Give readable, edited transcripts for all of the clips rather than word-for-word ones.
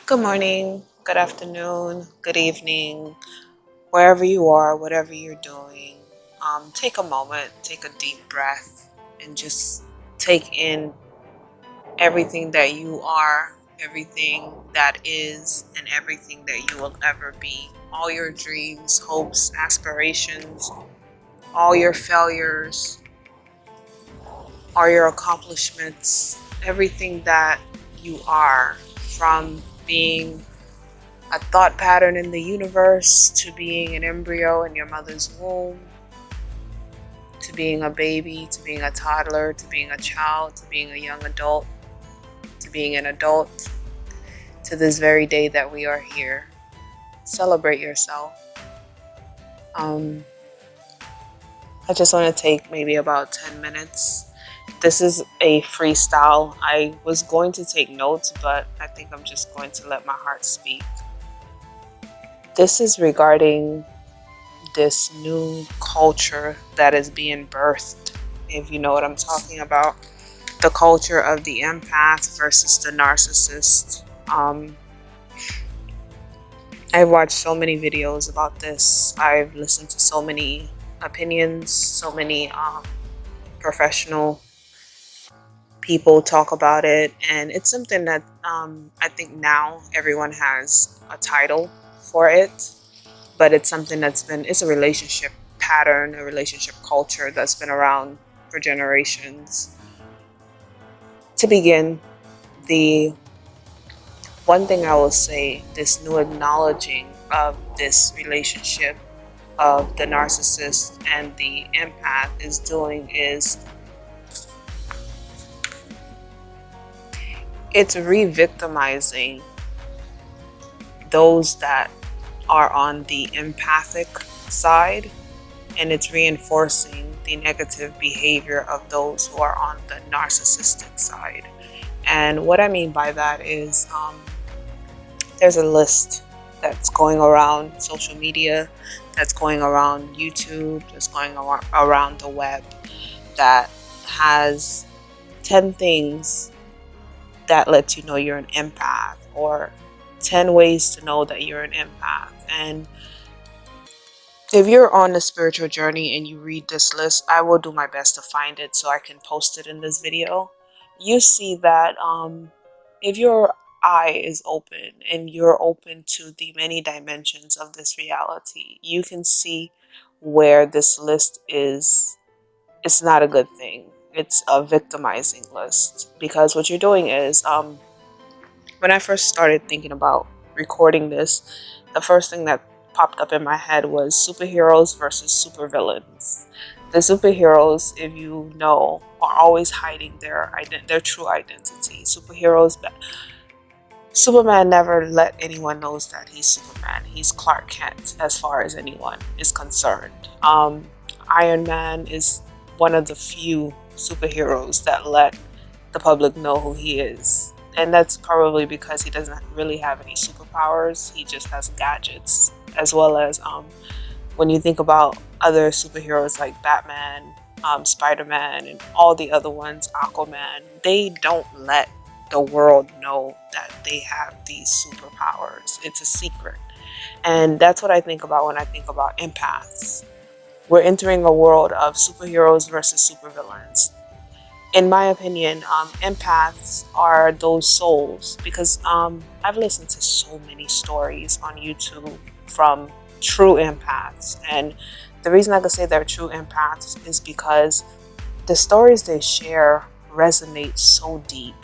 Good morning, good afternoon, good evening, wherever you are, whatever you're doing. Take a moment, take a deep breath, and just take in everything that you are, everything that is, and everything that you will ever be. All your dreams, hopes, aspirations, all your failures, all your accomplishments, everything that you are, from being a thought pattern in the universe, to being an embryo in your mother's womb, to being a baby, to being a toddler, to being a child, to being a young adult, to being an adult, to this very day that we are here. Celebrate yourself. Um, I just want to take maybe about 10 minutes. This is a freestyle. I was going to take notes, but I think I'm just going to let my heart speak. This is regarding this new culture that is being birthed, if you know what I'm talking about. The culture of the empath versus the narcissist. I've watched so many videos about this. I've listened to so many opinions, so many professional people talk about it, and it's something that I think now everyone has a title for it, but it's something it's a relationship pattern, a relationship culture that's been around for generations. To begin, the one thing I will say, this new acknowledging of this relationship of the narcissist and the empath is doing is it's re-victimizing those that are on the empathic side, and it's reinforcing the negative behavior of those who are on the narcissistic side. And what I mean by that is there's a list that's going around social media, that's going around YouTube, that's going around the web, that has 10 things that lets you know you're an empath, or 10 ways to know that you're an empath. And if you're on a spiritual journey and you read this list, I will do my best to find it so I can post it in this video. You see that if your eye is open and you're open to the many dimensions of this reality, you can see where this list is. It's not a good thing. It's a victimizing list, because what you're doing is when I first started thinking about recording this, the first thing that popped up in my head was superheroes versus supervillains. The superheroes, if you know, are always hiding their true identity. Superman never let anyone knows that he's Superman. He's Clark Kent as far as anyone is concerned. Iron Man is one of the few superheroes that let the public know who he is. And that's probably because he doesn't really have any superpowers. He just has gadgets. As well as when you think about other superheroes like Batman, Spider-Man, and all the other ones, Aquaman, they don't let the world know that they have these superpowers. It's a secret. And that's what I think about when I think about empaths. We're entering a world of superheroes versus supervillains. In my opinion, empaths are those souls, because I've listened to so many stories on YouTube from true empaths. And the reason I could say they're true empaths is because the stories they share resonate so deep.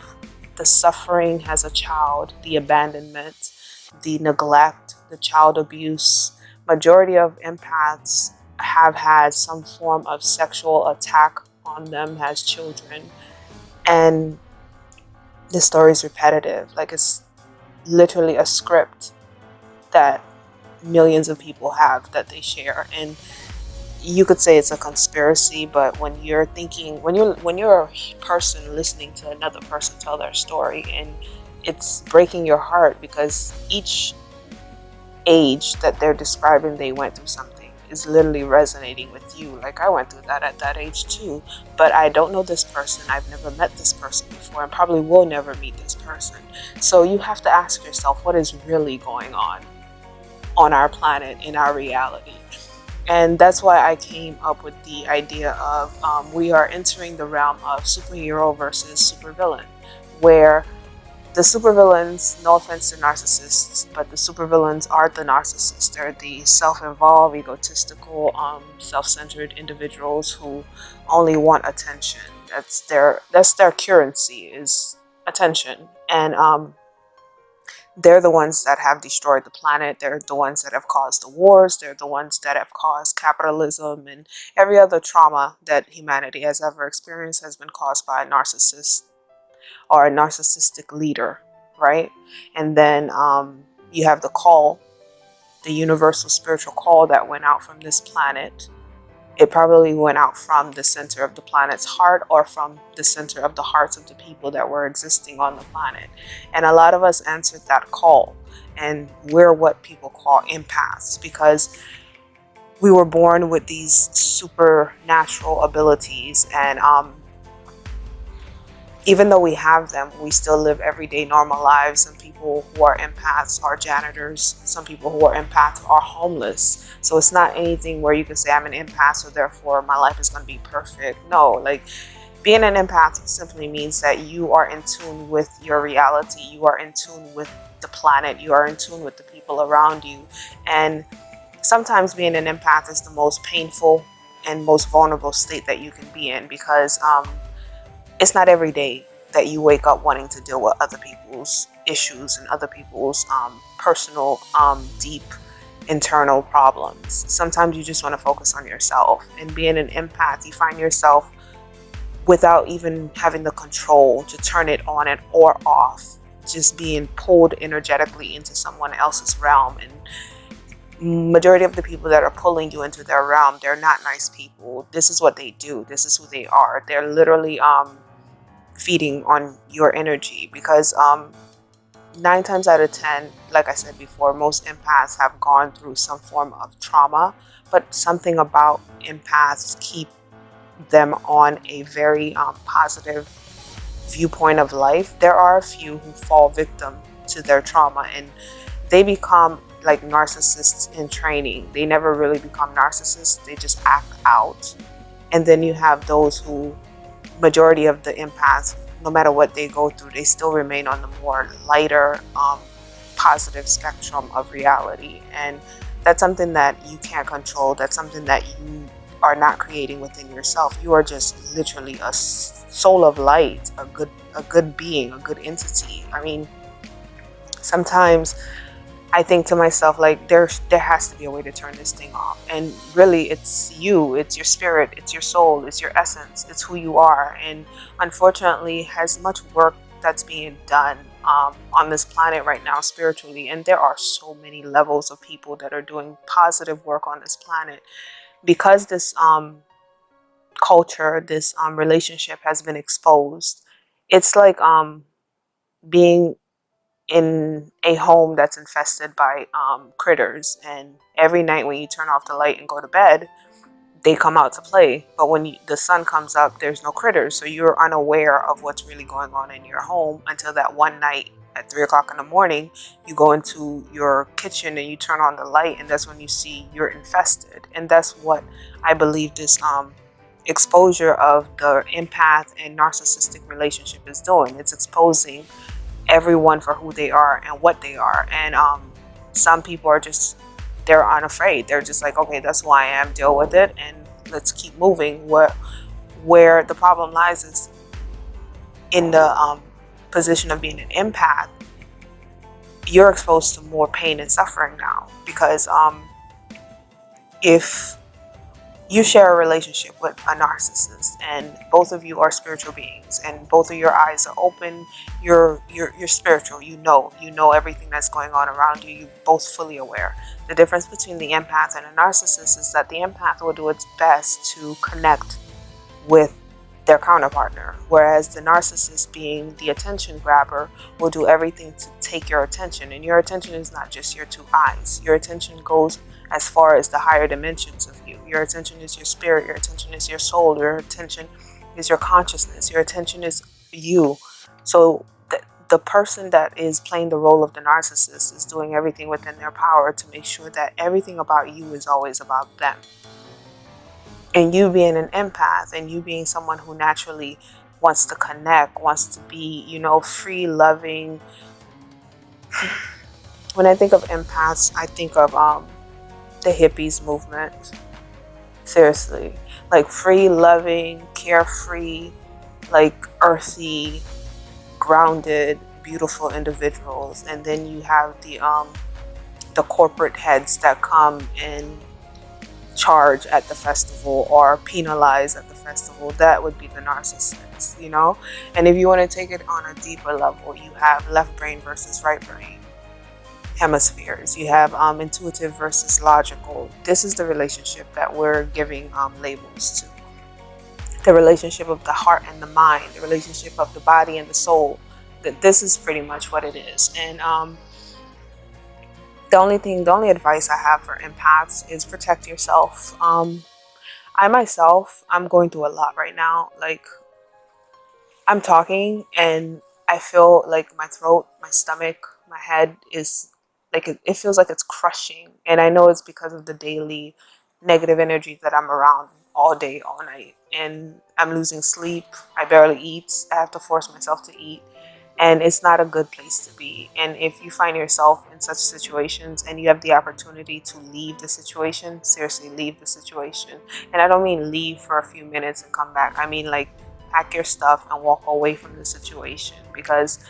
The suffering as a child, the abandonment, the neglect, the child abuse. Majority of empaths have had some form of sexual attack on them as children. And the story is repetitive. Like, it's literally a script that millions of people have that they share. And you could say it's a conspiracy, but when you're a person listening to another person tell their story, and it's breaking your heart, because each age that they're describing, they went through something. is literally resonating with you. Like, I went through that at that age too, but I don't know this person. I've never met this person before and probably will never meet this person. So you have to ask yourself, what is really going on our planet, in our reality? And that's why I came up with the idea of we are entering the realm of superhero versus supervillain, where the supervillains, no offense to narcissists, but the supervillains are the narcissists. They're the self-involved, egotistical, self-centered individuals who only want attention. That's their currency, is attention. And they're the ones that have destroyed the planet. They're the ones that have caused the wars. They're the ones that have caused capitalism, and every other trauma that humanity has ever experienced has been caused by a narcissist or a narcissistic leader, right? And then you have the call, the universal spiritual call that went out from this planet. It probably went out from the center of the planet's heart, or from the center of the hearts of the people that were existing on the planet. And a lot of us answered that call, and we're what people call empaths, because we were born with these supernatural abilities. And even though we have them, we still live everyday normal lives. Some people who are empaths are janitors. Some people who are empaths are homeless. So it's not anything where you can say, I'm an empath, so therefore my life is going to be perfect. No, like, being an empath simply means that you are in tune with your reality. You are in tune with the planet. You are in tune with the people around you. And sometimes being an empath is the most painful and most vulnerable state that you can be in, because it's not every day that you wake up wanting to deal with other people's issues and other people's personal, deep internal problems. Sometimes you just want to focus on yourself. And being an empath, you find yourself, without even having the control to turn it on and or off, just being pulled energetically into someone else's realm. And majority of the people that are pulling you into their realm, they're not nice people. This is what they do. This is who they are. They're literally feeding on your energy, because 9 times out of 10, like I said before, most empaths have gone through some form of trauma, but something about empaths keep them on a very positive viewpoint of life. There are a few who fall victim to their trauma, and they become like narcissists in training. They never really become narcissists. They just act out. And then you have those who, majority of the empaths, no matter what they go through, they still remain on the more lighter, positive spectrum of reality. And that's something that you can't control. That's something that you are not creating within yourself. You are just literally a soul of light, a good being, a good entity. I mean, sometimes I think to myself, like, there has to be a way to turn this thing off. And really, it's you, it's your spirit, it's your soul, it's your essence, it's who you are. And unfortunately, has much work that's being done on this planet right now spiritually. And there are so many levels of people that are doing positive work on this planet, because this culture, this relationship has been exposed. It's like being in a home that's infested by critters, and every night when you turn off the light and go to bed, they come out to play. But when the sun comes up, there's no critters, so you're unaware of what's really going on in your home until that one night at 3 o'clock in the morning, you go into your kitchen and you turn on the light, and that's when you see you're infested. And that's what I believe this exposure of the empath and narcissistic relationship is doing. It's exposing everyone for who they are and what they are. And some people are just, they're unafraid. They're just like, okay, that's who I am, deal with it, and let's keep moving. Where the problem lies is in the position of being an empath. You're exposed to more pain and suffering now, because if you share a relationship with a narcissist and both of you are spiritual beings and both of your eyes are open, you're spiritual, you know everything that's going on around you, you're both fully aware. The difference between the empath and a narcissist is that the empath will do its best to connect with their counterpartner. Whereas the narcissist, being the attention grabber, will do everything to take your attention. And your attention is not just your two eyes. Your attention goes as far as the higher dimensions of you. Your attention is your spirit. Your attention is your soul. Your attention is your consciousness. Your attention is you. So the person that is playing the role of the narcissist is doing everything within their power to make sure that everything about you is always about them. And you being an empath, and you being someone who naturally wants to connect, wants to be, free, loving. When I think of empaths, I think of the hippies movement. Seriously. Like free, loving, carefree, like earthy, grounded, beautiful individuals. And then you have the corporate heads that come and charge at the festival or penalize at the festival. That would be the narcissist, And if you want to take it on a deeper level, you have left brain versus right brain hemispheres. You have intuitive versus logical. This is the relationship that we're giving labels to. The relationship of the heart and the mind, the relationship of the body and the soul. This is pretty much what it is. And the only advice I have for empaths is protect yourself. I myself, I'm going through a lot right now. Like, I'm talking and I feel like my throat, my stomach, my head is like, it feels like it's crushing. And I know it's because of the daily negative energy that I'm around all day, all night. And I'm losing sleep. I barely eat. I have to force myself to eat. And it's not a good place to be. And if you find yourself in such situations and you have the opportunity to leave the situation, seriously, leave the situation. And I don't mean leave for a few minutes and come back. I mean, like, pack your stuff and walk away from the situation. Because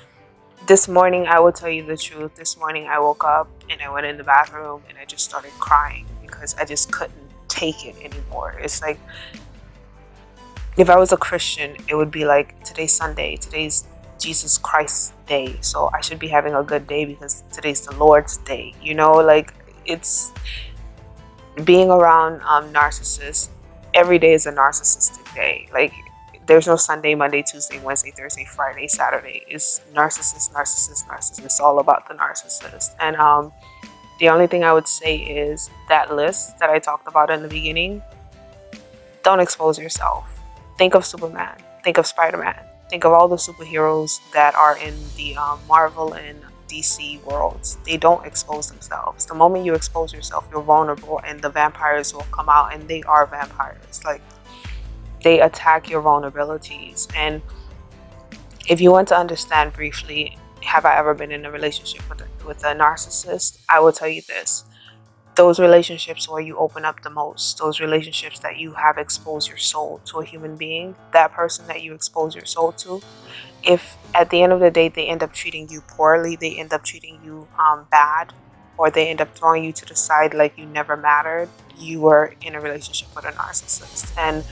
this morning, I will tell you the truth. This morning, I woke up and I went in the bathroom and I just started crying because I just couldn't take it anymore. It's like, if I was a Christian, it would be like, today's Sunday, today's Jesus Christ's day, so I should be having a good day because today's the Lord's day. Like, it's being around narcissists. Every day is a narcissistic day. Like, there's no Sunday, Monday, Tuesday, Wednesday, Thursday, Friday, Saturday. It's narcissist, narcissist, narcissist. It's all about the narcissist. And the only thing I would say is that list that I talked about in the beginning, don't expose yourself. Think of Superman. Think of Spider-Man. Think of all the superheroes that are in the Marvel and DC worlds. They don't expose themselves. The moment you expose yourself, you're vulnerable, and the vampires will come out, and they are vampires. Like, they attack your vulnerabilities. And if you want to understand briefly, have I ever been in a relationship with a narcissist? I will tell you this. Those relationships where you open up the most, those relationships that you have exposed your soul to a human being, that person that you expose your soul to, if at the end of the day they end up treating you poorly, they end up treating you bad, or they end up throwing you to the side like you never mattered, you were in a relationship with a narcissist. And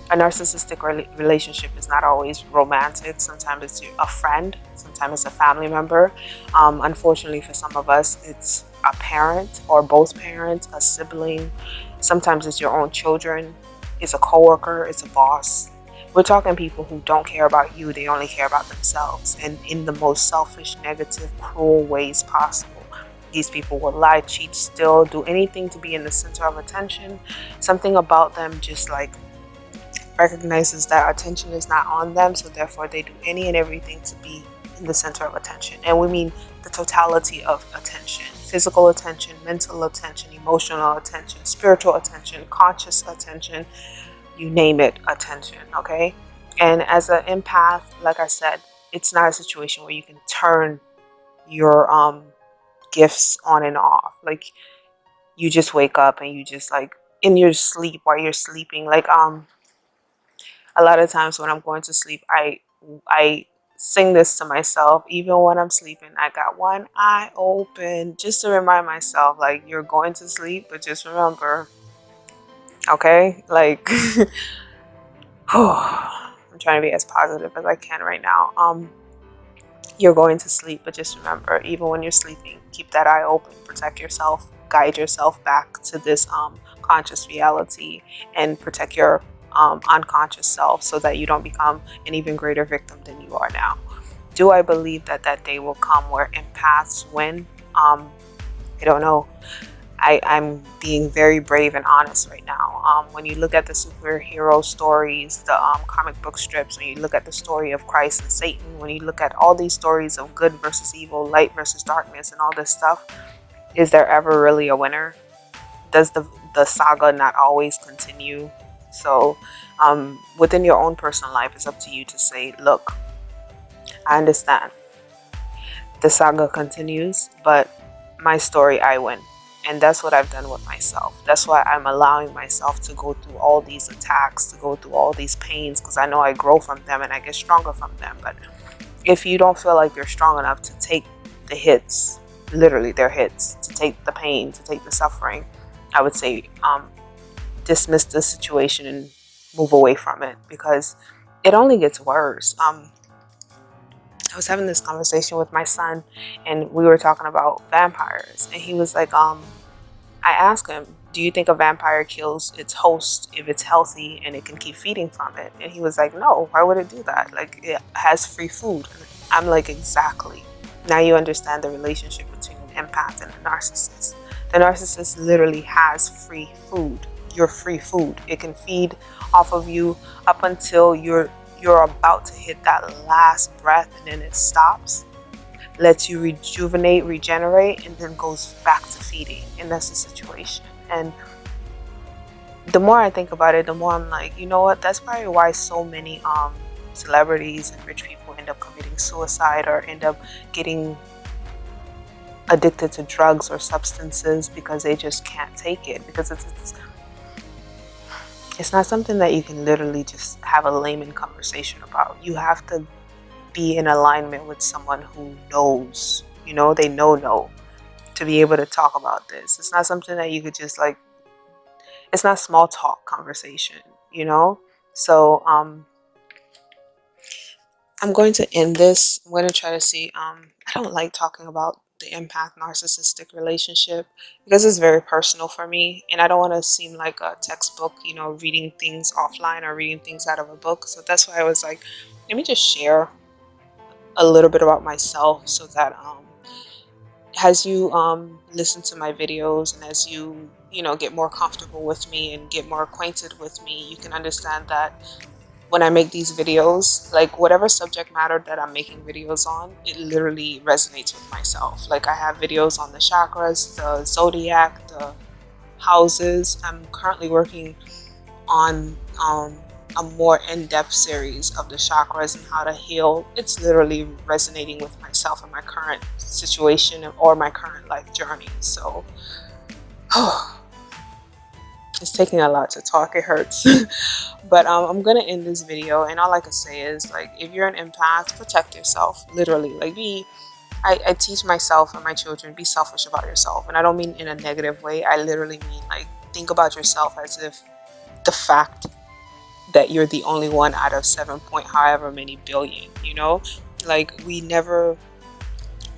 a narcissistic relationship is not always romantic. Sometimes it's a friend, sometimes it's a family member. Unfortunately for some of us, it's a parent or both parents, a sibling. Sometimes it's your own children, it's a coworker, it's a boss. We're talking people who don't care about you, they only care about themselves, and in the most selfish, negative, cruel ways possible. These people will lie, cheat, steal, do anything to be in the center of attention. Something about them just like recognizes that attention is not on them, so therefore they do any and everything to be in the center of attention. And we mean the totality of attention: physical attention, mental attention, emotional attention, spiritual attention, conscious attention, you name it, attention. Okay. And as an empath, like I said, it's not a situation where you can turn your gifts on and off. Like, you just wake up and you just, like, in your sleep, while you're sleeping, like a lot of times when I'm going to sleep, I sing this to myself. Even when I'm sleeping, I got one eye open, just to remind myself, like, you're going to sleep, but just remember, okay? Like, I'm trying to be as positive as I can right now. You're going to sleep, but just remember, even when you're sleeping, keep that eye open, protect yourself, guide yourself back to this conscious reality, and protect your unconscious self so that you don't become an even greater victim than you are now. Do I believe that that day will come where empaths win? I don't know. I'm being very brave and honest right now. When you look at the superhero stories, the comic book strips, when you look at the story of Christ and Satan, when you look at all these stories of good versus evil, light versus darkness, and all this stuff, is there ever really a winner? Does the saga not always continue? So within your own personal life, it's up to you to say, look, I understand the saga continues, but my story, I win. And that's what I've done with myself. That's why I'm allowing myself to go through all these attacks, to go through all these pains, because I know I grow from them and I get stronger from them. But if you don't feel like you're strong enough to take the hits, literally they're hits, to take the pain, to take the suffering, I would say dismiss the situation and move away from it, because it only gets worse. I was having this conversation with my son, and we were talking about vampires, and he was like, I asked him, do you think a vampire kills its host if it's healthy and it can keep feeding from it? And he was like, no, why would it do that? Like, it has free food. I'm like, exactly. Now you understand the relationship between an empath and a narcissist. The narcissist literally has free food. You're free food. It can feed off of you up until you're about to hit that last breath, and then it stops, lets you rejuvenate, regenerate, and then goes back to feeding. And that's the situation. And the more I think about it, the more I'm like, you know what, that's probably why so many celebrities and rich people end up committing suicide or end up getting addicted to drugs or substances, because they just can't take it, because it's not something that you can literally just have a layman conversation about. You have to be in alignment with someone who knows, they know to be able to talk about this. It's not something that you could just like, it's not small talk conversation, So I'm going to end this. I'm going to try to see, I don't like talking about the empath narcissistic relationship because it's very personal for me, and I don't want to seem like a textbook, reading things offline or reading things out of a book. So that's why I was like, let me just share a little bit about myself, so that as you listen to my videos, and as you get more comfortable with me and get more acquainted with me, you can understand that when I make these videos, like whatever subject matter that I'm making videos on, it literally resonates with myself. Like I have videos on the chakras, the zodiac, the houses. I'm currently working on a more in-depth series of the chakras and how to heal. It's literally resonating with myself and my current situation or my current life journey. So it's taking a lot to talk. It hurts. But I'm gonna end this video, and all I can say is, like, if you're an empath, protect yourself. Literally, like, I teach myself and my children, be selfish about yourself, and I don't mean in a negative way. I literally mean, like, think about yourself as if the fact that you're the only one out of 7 point however many billion. Like, we never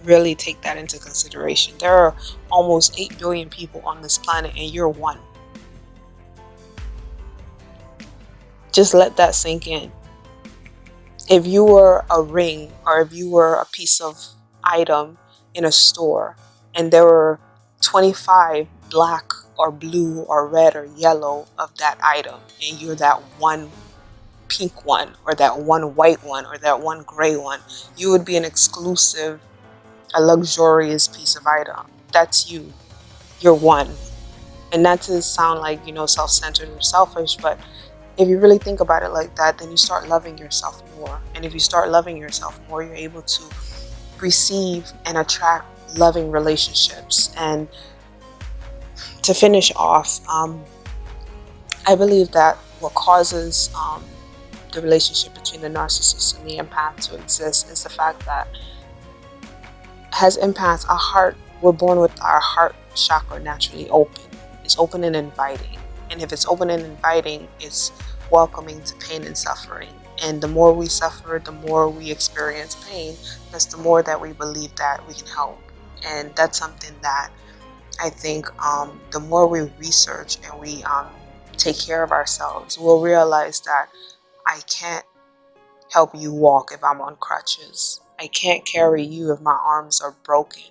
really take that into consideration. There are almost 8 billion people on this planet, and you're one. Just let that sink in. If you were a ring, or if you were a piece of item in a store, and there were 25 black or blue or red or yellow of that item, and you're that one pink one, or that one white one, or that one gray one, you would be an exclusive, a luxurious piece of item. That's you. You're one. And not to sound like, self-centered or selfish, but if you really think about it like that, then you start loving yourself more. And if you start loving yourself more, you're able to receive and attract loving relationships. And to finish off, I believe that what causes the relationship between the narcissist and the empath to exist is the fact that, as empaths, we're born with our heart chakra naturally open. It's open and inviting. And if it's open and inviting, it's welcoming to pain and suffering. And the more we suffer, the more we experience pain, that's the more that we believe that we can help. And that's something that I think the more we research and we take care of ourselves, we'll realize that I can't help you walk if I'm on crutches. I can't carry you if my arms are broken.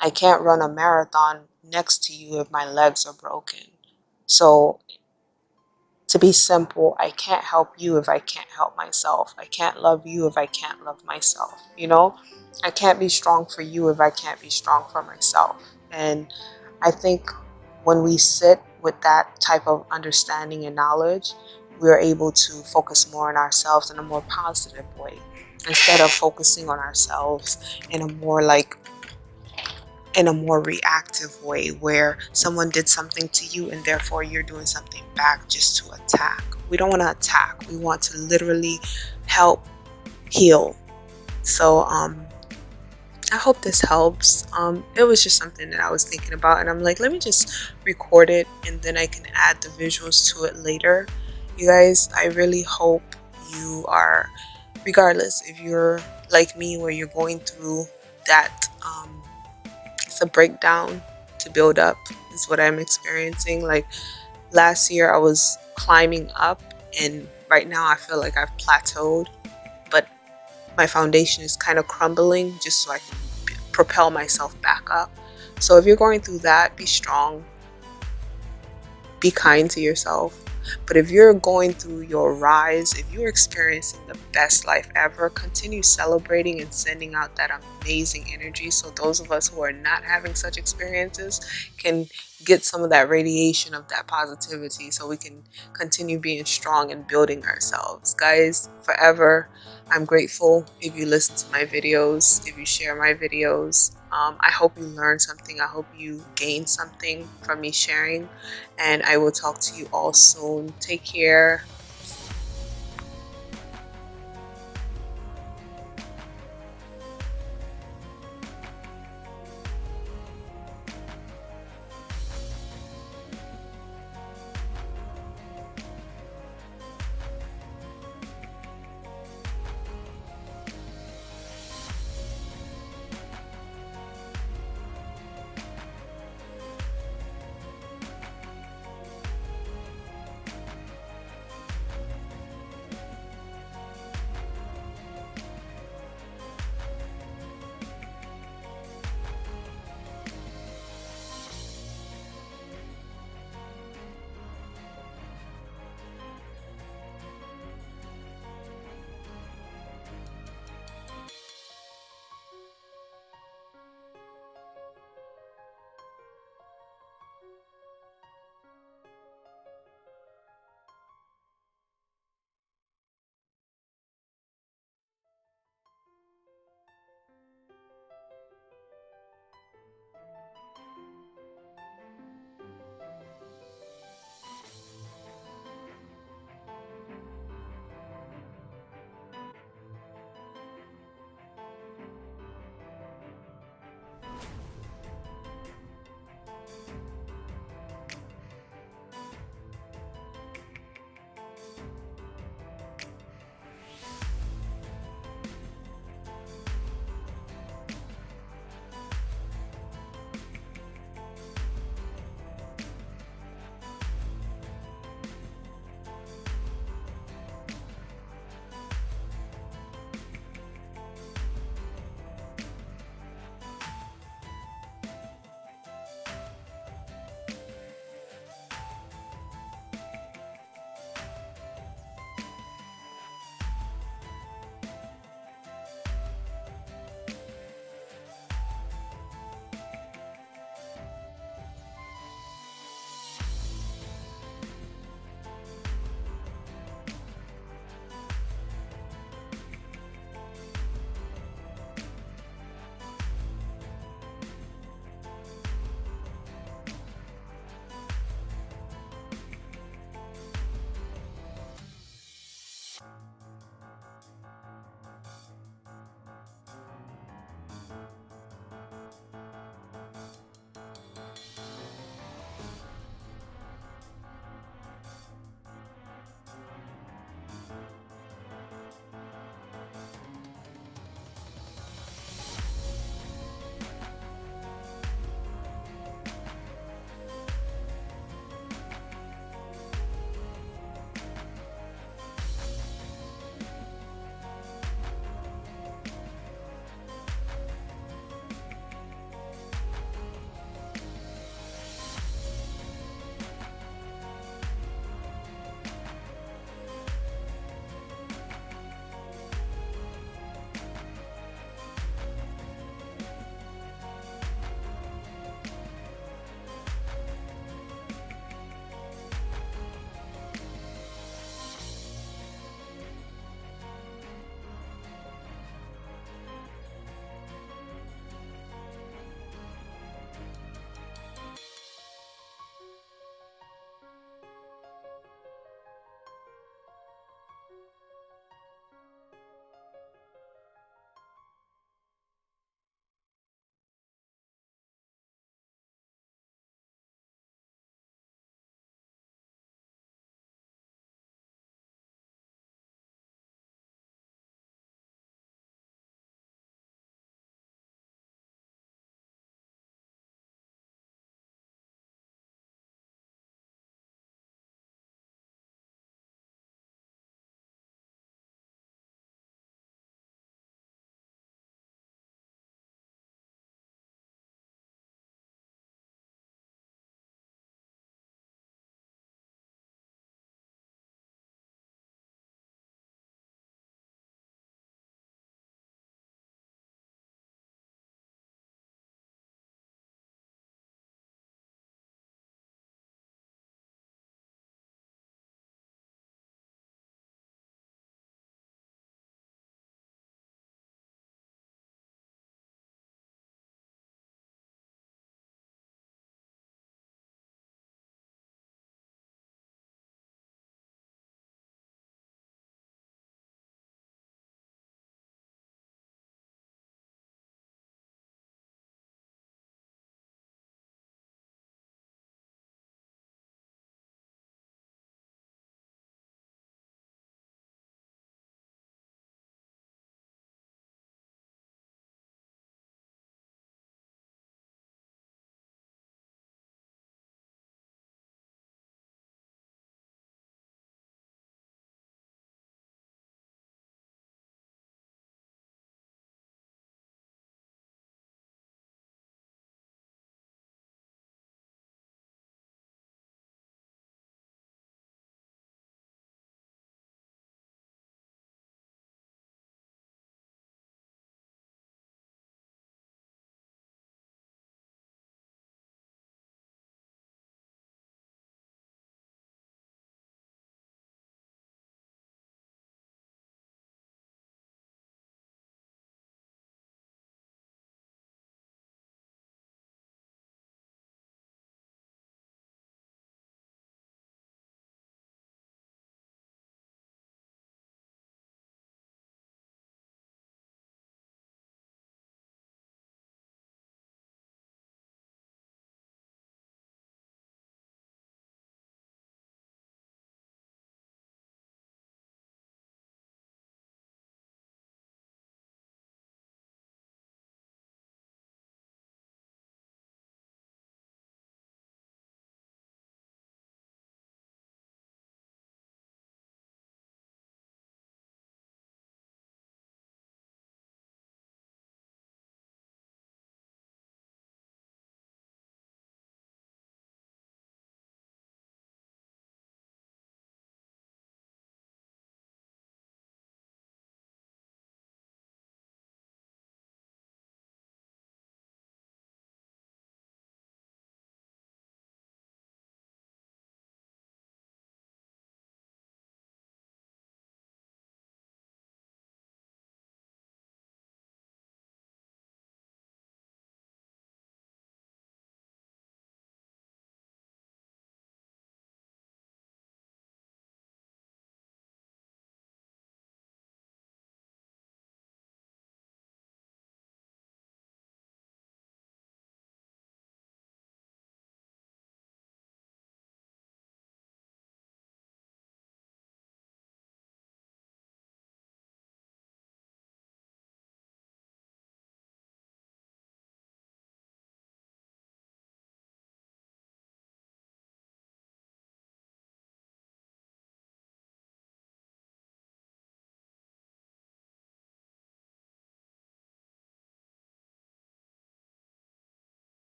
I can't run a marathon next to you if my legs are broken. So, to be simple, I can't help you if I can't help myself. I can't love you if I can't love myself. You know, I can't be strong for you if I can't be strong for myself. And I think when we sit with that type of understanding and knowledge, we're able to focus more on ourselves in a more positive way instead of focusing on ourselves in a more reactive way where someone did something to you and therefore you're doing something back just to attack. We don't want to attack. We want to literally help heal. So I hope this helps. It was just something that I was thinking about, and I'm like, let me just record it and then I can add the visuals to it later. You guys, I really hope you are, regardless if you're like me where you're going through that, it's a breakdown to build up, is what I'm experiencing. Like last year, I was climbing up, and right now I feel like I've plateaued, but my foundation is kind of crumbling just so I can propel myself back up. So if you're going through that, be strong, be kind to yourself. But if you're going through your rise, if you're experiencing the best life ever, continue celebrating and sending out that amazing energy so those of us who are not having such experiences can get some of that radiation of that positivity so we can continue being strong and building ourselves. Guys, forever, I'm grateful if you listen to my videos, if you share my videos. I hope you learned something. I hope you gained something from me sharing. And I will talk to you all soon. Take care.